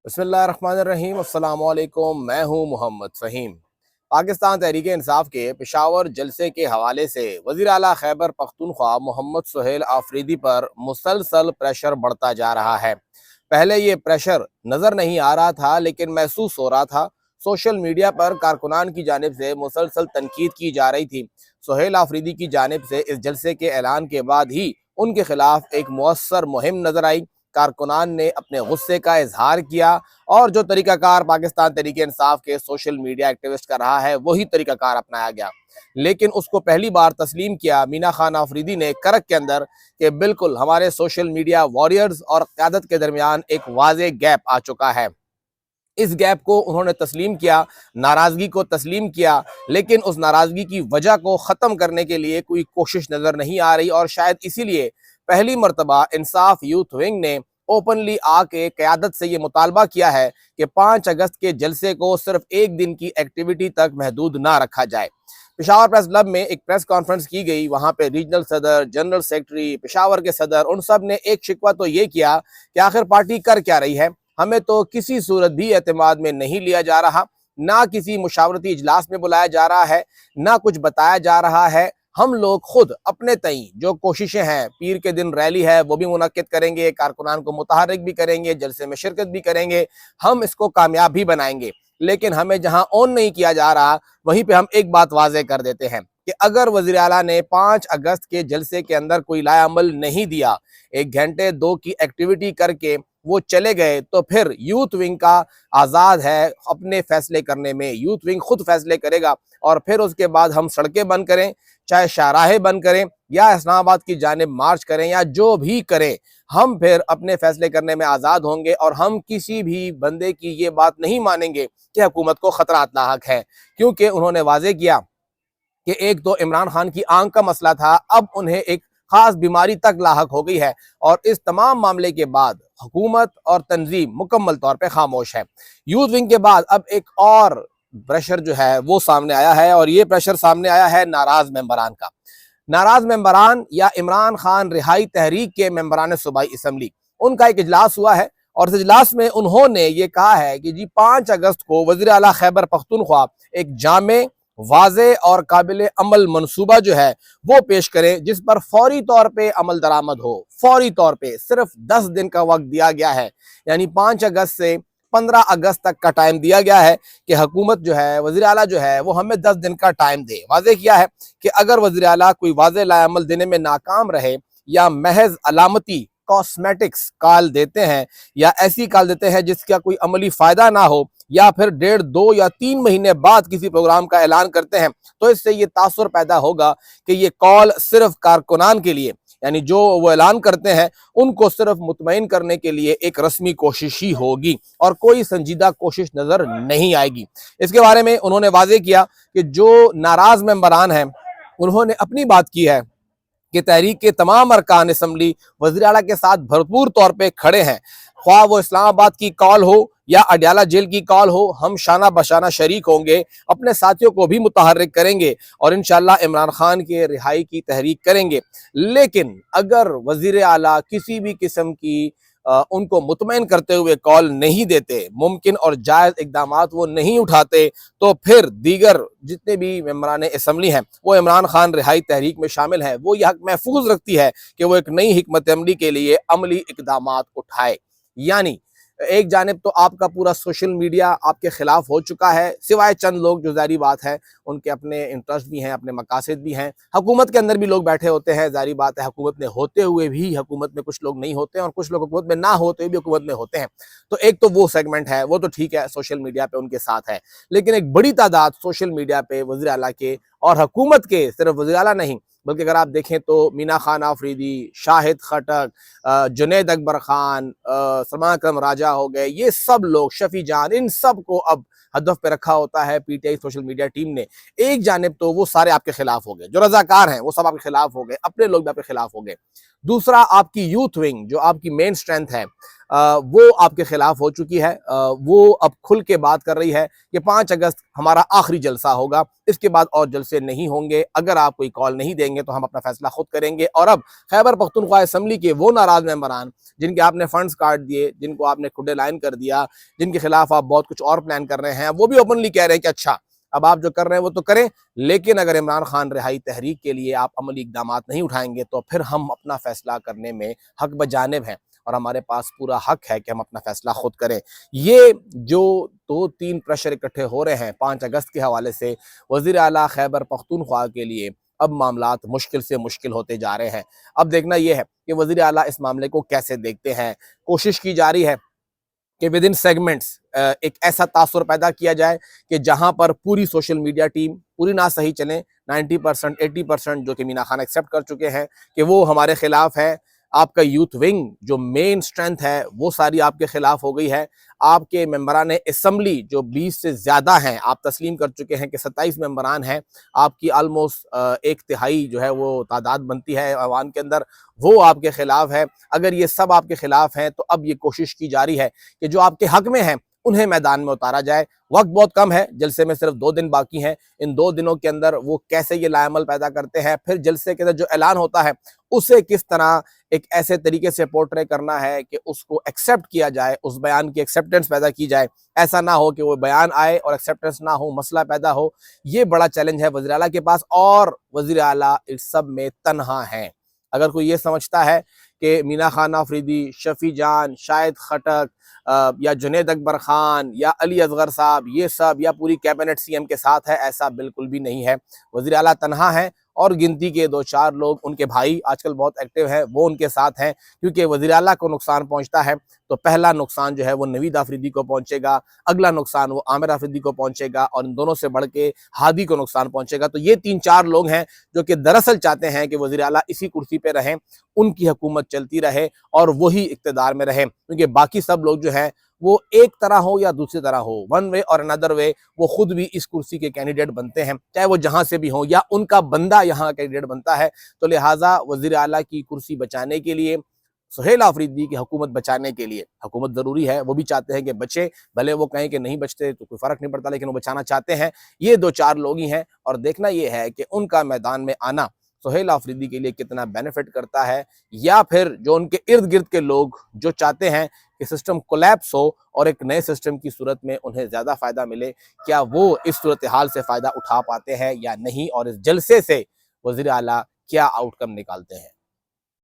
بسم اللہ الرحمن الرحیم۔ السلام علیکم، میں ہوں محمد فہیم۔ پاکستان تحریک انصاف کے پشاور جلسے کے حوالے سے وزیر اعلیٰ خیبر پختونخوا محمد سہیل آفریدی پر مسلسل پریشر بڑھتا جا رہا ہے۔ پہلے یہ پریشر نظر نہیں آ رہا تھا لیکن محسوس ہو رہا تھا۔ سوشل میڈیا پر کارکنان کی جانب سے مسلسل تنقید کی جا رہی تھی۔ سہیل آفریدی کی جانب سے اس جلسے کے اعلان کے بعد ہی ان کے خلاف ایک مؤثر مہم نظر آئی۔ کارکنان نے اپنے غصے کا اظہار کیا اور جو طریقہ کار پاکستان تحریک انصاف کے سوشل میڈیا ایکٹیوسٹ کا رہا ہے وہی طریقہ کار اپنایا گیا، لیکن اس کو پہلی بار تسلیم کیا مینا خان آفریدی نے کرک کے اندر کہ بالکل ہمارے سوشل میڈیا واریئرز اور قیادت کے درمیان ایک واضح گیپ آ چکا ہے۔ اس گیپ کو انہوں نے تسلیم کیا، ناراضگی کو تسلیم کیا، لیکن اس ناراضگی کی وجہ کو ختم کرنے کے لیے کوئی کوشش نظر نہیں آ رہی، اور شاید اسی لیے پہلی مرتبہ انصاف یوتھ ونگ نے اوپنلی آ کے قیادت سے یہ مطالبہ کیا ہے کہ 5 اگست کے جلسے کو صرف ایک دن کی ایکٹیویٹی تک محدود نہ رکھا جائے۔ پشاور پریس کلب میں ایک پریس کانفرنس کی گئی، وہاں پہ ریجنل صدر، جنرل سیکرٹری، پشاور کے صدر، ان سب نے ایک شکوہ تو یہ کیا کہ آخر پارٹی کر کیا رہی ہے؟ ہمیں تو کسی صورت بھی اعتماد میں نہیں لیا جا رہا، نہ کسی مشاورتی اجلاس میں بلایا جا رہا ہے، نہ کچھ بتایا جا رہا ہے۔ ہم لوگ خود اپنے تئیں جو کوششیں ہیں، پیر کے دن ریلی ہے وہ بھی منعقد کریں گے، کارکنان کو متحرک بھی کریں گے، جلسے میں شرکت بھی کریں گے، ہم اس کو کامیاب بھی بنائیں گے، لیکن ہمیں جہاں اون نہیں کیا جا رہا وہیں پہ ہم ایک بات واضح کر دیتے ہیں کہ اگر وزیر اعلیٰ نے 5 اگست کے جلسے کے اندر کوئی لائے عمل نہیں دیا، 1 گھنٹے 2 کی ایکٹیویٹی کر کے وہ چلے گئے، تو پھر یوتھ ونگ کا آزاد ہے اپنے فیصلے کرنے میں، یوتھ ونگ خود فیصلے کرے گا، اور پھر اس کے بعد ہم سڑکیں بند کریں، چاہے شاہراہیں بند کریں یا اسلام آباد کی جانب مارچ کریں یا جو بھی کریں، ہم پھر اپنے فیصلے کرنے میں آزاد ہوں گے، اور ہم کسی بھی بندے کی یہ بات نہیں مانیں گے کہ حکومت کو خطرات لاحق ہے، کیونکہ انہوں نے واضح کیا کہ ایک تو عمران خان کی آنکھ کا مسئلہ تھا، اب انہیں ایک خاص بیماری تک لاحق ہو گئی ہے، اور اس تمام معاملے کے بعد حکومت اور تنظیم مکمل طور پہ خاموش ہے۔ یوتھ ونگ کے بعد اب ایک اور پریشر جو ہے وہ سامنے آیا ہے، اور یہ پریشر سامنے آیا ہے ناراض ممبران کا۔ ناراض ممبران یا عمران خان رہائی تحریک کے ممبران صوبائی اسمبلی، ان کا ایک اجلاس ہوا ہے، اور اس اجلاس میں انہوں نے یہ کہا ہے کہ 5 اگست کو وزیر اعلیٰ خیبر پختونخوا ایک جامع، واضح اور قابل عمل منصوبہ جو ہے وہ پیش کریں، جس پر فوری طور پہ عمل درآمد ہو۔ فوری طور پہ صرف 10 دن کا وقت دیا گیا ہے، یعنی 5 اگست سے 15 اگست تک کا ٹائم دیا گیا ہے کہ حکومت جو ہے، وزیر اعلیٰ جو ہے وہ ہمیں 10 دن کا ٹائم دے۔ واضح کیا ہے کہ اگر وزیر اعلیٰ کوئی واضح لائے عمل دینے میں ناکام رہے، یا محض علامتی کاسمیٹکس کال دیتے ہیں، یا ایسی کال دیتے ہیں جس کا کوئی عملی فائدہ نہ ہو، یا پھر 1.5، 2 یا 3 مہینے بعد کسی پروگرام کا اعلان کرتے ہیں، تو اس سے یہ تاثر پیدا ہوگا کہ یہ کال صرف کارکنان کے لیے، یعنی جو وہ اعلان کرتے ہیں ان کو صرف مطمئن کرنے کے لیے ایک رسمی کوشش ہی ہوگی، اور کوئی سنجیدہ کوشش نظر نہیں آئے گی۔ اس کے بارے میں انہوں نے واضح کیا کہ جو ناراض ممبران ہیں انہوں نے اپنی بات کی ہے کہ تحریک کے تمام ارکان اسمبلی وزیر اعلیٰ کے ساتھ بھرپور طور پہ کھڑے ہیں، خواہ وہ اسلام آباد کی کال ہو یا اڈیالہ جیل کی کال ہو، ہم شانہ بشانہ شریک ہوں گے، اپنے ساتھیوں کو بھی متحرک کریں گے، اور انشاءاللہ عمران خان کے رہائی کی تحریک کریں گے۔ لیکن اگر وزیر اعلیٰ کسی بھی قسم کی ان کو مطمئن کرتے ہوئے کال نہیں دیتے، ممکن اور جائز اقدامات وہ نہیں اٹھاتے، تو پھر دیگر جتنے بھی ممبران اسمبلی ہیں وہ عمران خان رہائی تحریک میں شامل ہیں، وہ یہ حق محفوظ رکھتی ہے کہ وہ ایک نئی حکمت عملی کے لیے عملی اقدامات اٹھائے۔ یعنی ایک جانب تو آپ کا پورا سوشل میڈیا آپ کے خلاف ہو چکا ہے، سوائے چند لوگ جو ظاہری بات ہے ان کے اپنے انٹرسٹ بھی ہیں، اپنے مقاصد بھی ہیں، حکومت کے اندر بھی لوگ بیٹھے ہوتے ہیں، ظاہری بات ہے حکومت میں ہوتے ہوئے بھی حکومت میں کچھ لوگ نہیں ہوتے ہیں، اور کچھ لوگ حکومت میں نہ ہوتے ہوئے بھی حکومت میں ہوتے ہیں، تو ایک تو وہ سیگمنٹ ہے، وہ تو ٹھیک ہے سوشل میڈیا پہ ان کے ساتھ ہے، لیکن ایک بڑی تعداد سوشل میڈیا پہ وزیر اعلیٰ کے اور حکومت کے، صرف وزیر اعلیٰ نہیں بلکہ اگر آپ دیکھیں تو مینا خان آفریدی، شاہد خٹک، جنید اکبر خان، سلمان اکرم راجہ ہو گئے، یہ سب لوگ، شفیع جان، ان سب کو اب ہدف پہ رکھا ہوتا ہے P T I social media team نے۔ ایک جانب تو وہ سارے آپ کے خلاف ہو گئے، جو رضاکار ہیں وہ سب آپ کے خلاف ہو گئے، اپنے لوگ بھی آپ کے خلاف ہو گئے۔ دوسرا آپ کی یوتھ ونگ جو آپ کی مین سٹرینتھ ہے، وہ آپ کے خلاف ہو چکی ہے. وہ اب کھل کے بات کر رہی ہے کہ 5 اگست ہمارا آخری جلسہ ہوگا, اس کے بعد اور جلسے نہیں ہوں گے. اگر آپ کوئی کال نہیں دیں گے تو ہم اپنا فیصلہ خود کریں گے. اور اب خیبر پختونخوا اسمبلی کے وہ ناراض ممبران جن کے آپ نے فنڈز کاٹ دیے, جن کو آپ نے کھڈے لائن کر دیا, جن کے خلاف آپ بہت کچھ اور پلان کر رہے ہیں, وہ بھی اوپنلی کہہ رہے ہیں کہ اچھا اب آپ جو کر رہے ہیں وہ تو کریں, لیکن اگر عمران خان رہائی تحریک کے لیے آپ عملی اقدامات نہیں اٹھائیں گے تو پھر ہم اپنا فیصلہ کرنے میں حق بجانب ہیں, اور ہمارے پاس پورا حق ہے کہ ہم اپنا فیصلہ خود کریں. یہ جو 2-3 پریشر اکٹھے ہو رہے ہیں 5 اگست کے حوالے سے, وزیر اعلیٰ خیبر پختونخوا کے لیے اب معاملات مشکل سے مشکل ہوتے جا رہے ہیں. اب دیکھنا یہ ہے کہ وزیر اعلیٰ اس معاملے کو کیسے دیکھتے ہیں. کوشش کی جا رہی ہے کہ ود ان سیگمنٹس ایک ایسا تاثر پیدا کیا جائے کہ جہاں پر پوری سوشل میڈیا ٹیم پوری نہ صحیح چلیں, 90% 80% جو کہ مینا خان ایکسیپٹ کر چکے ہیں کہ وہ ہمارے خلاف ہے. آپ کا یوتھ ونگ جو مین سٹرینتھ ہے وہ ساری آپ کے خلاف ہو گئی ہے. آپ کے ممبران اسمبلی جو 20 سے زیادہ ہیں, آپ تسلیم کر چکے ہیں کہ 27 ممبران ہیں, آپ کی آلموسٹ 1/3 جو ہے وہ تعداد بنتی ہے عوام کے اندر, وہ آپ کے خلاف ہے. اگر یہ سب آپ کے خلاف ہیں تو اب یہ کوشش کی جا رہی ہے کہ جو آپ کے حق میں ہیں انہیں میدان میں اتارا جائے. وقت بہت کم ہے, جلسے میں صرف 2 دن باقی ہیں. ان 2 دنوں کے اندر وہ کیسے یہ لائحہ عمل پیدا کرتے ہیں, پھر جلسے کے اندر جو اعلان ہوتا ہے اسے کس طرح ایک ایسے طریقے سے پورٹرے کرنا ہے کہ اس کو ایکسیپٹ کیا جائے, اس بیان کی ایکسیپٹنس پیدا کی جائے. ایسا نہ ہو کہ وہ بیان آئے اور ایکسیپٹنس نہ ہو, مسئلہ پیدا ہو. یہ بڑا چیلنج ہے وزیر اعلیٰ کے پاس, اور وزیر اعلیٰ اس سب میں تنہا ہیں. اگر کوئی یہ سمجھتا ہے کہ مینا خان آفریدی, شفیع جان, شاہد خٹک یا جنید اکبر خان یا علی اصغر صاحب یہ سب یا پوری کیبنٹ سی ایم کے ساتھ ہے, ایسا بالکل بھی نہیں ہے. وزیر اعلیٰ تنہا ہیں, اور گنتی کے 2-4 لوگ ان کے بھائی آج کل بہت ایکٹیو ہیں وہ ان کے ساتھ ہیں, کیونکہ وزیر اعلیٰ کو نقصان پہنچتا ہے تو پہلا نقصان جو ہے وہ نوید آفریدی کو پہنچے گا, اگلا نقصان وہ عامر آفریدی کو پہنچے گا, اور ان دونوں سے بڑھ کے ہادی کو نقصان پہنچے گا. تو یہ 3-4 لوگ ہیں جو کہ دراصل چاہتے ہیں کہ وزیر اعلیٰ اسی کرسی پہ رہیں, ان کی حکومت چلتی رہے اور وہی اقتدار میں رہیں, کیونکہ باقی سب لوگ جو ہیں وہ ایک طرح ہو یا دوسری طرح ہو, ون وے اور انادر وے, وہ خود بھی اس کرسی کے کینڈیڈیٹ بنتے ہیں, چاہے وہ جہاں سے بھی ہوں یا ان کا بندہ یہاں کینڈیڈیٹ بنتا ہے. تو لہٰذا وزیر اعلیٰ کی کرسی بچانے کے لیے, سہیل آفریدی کی حکومت بچانے کے لیے, حکومت ضروری ہے, وہ بھی چاہتے ہیں کہ بچے, بھلے وہ کہیں کہ نہیں بچتے تو کوئی فرق نہیں پڑتا, لیکن وہ بچانا چاہتے ہیں. یہ 2-4 لوگ ہی ہیں, اور دیکھنا یہ ہے کہ ان کا میدان میں آنا سہیل آفریدی کے لیے کتنا بینیفٹ کرتا ہے, یا پھر جو ان کے ارد گرد کے لوگ جو چاہتے ہیں کہ سسٹم کولیپس ہو اور ایک نئے سسٹم کی صورت میں انہیں زیادہ فائدہ ملے, کیا وہ اس صورتحال سے فائدہ اٹھا پاتے ہیں یا نہیں, اور اس جلسے سے وزیر اعلیٰ کیا آؤٹ کم نکالتے ہیں.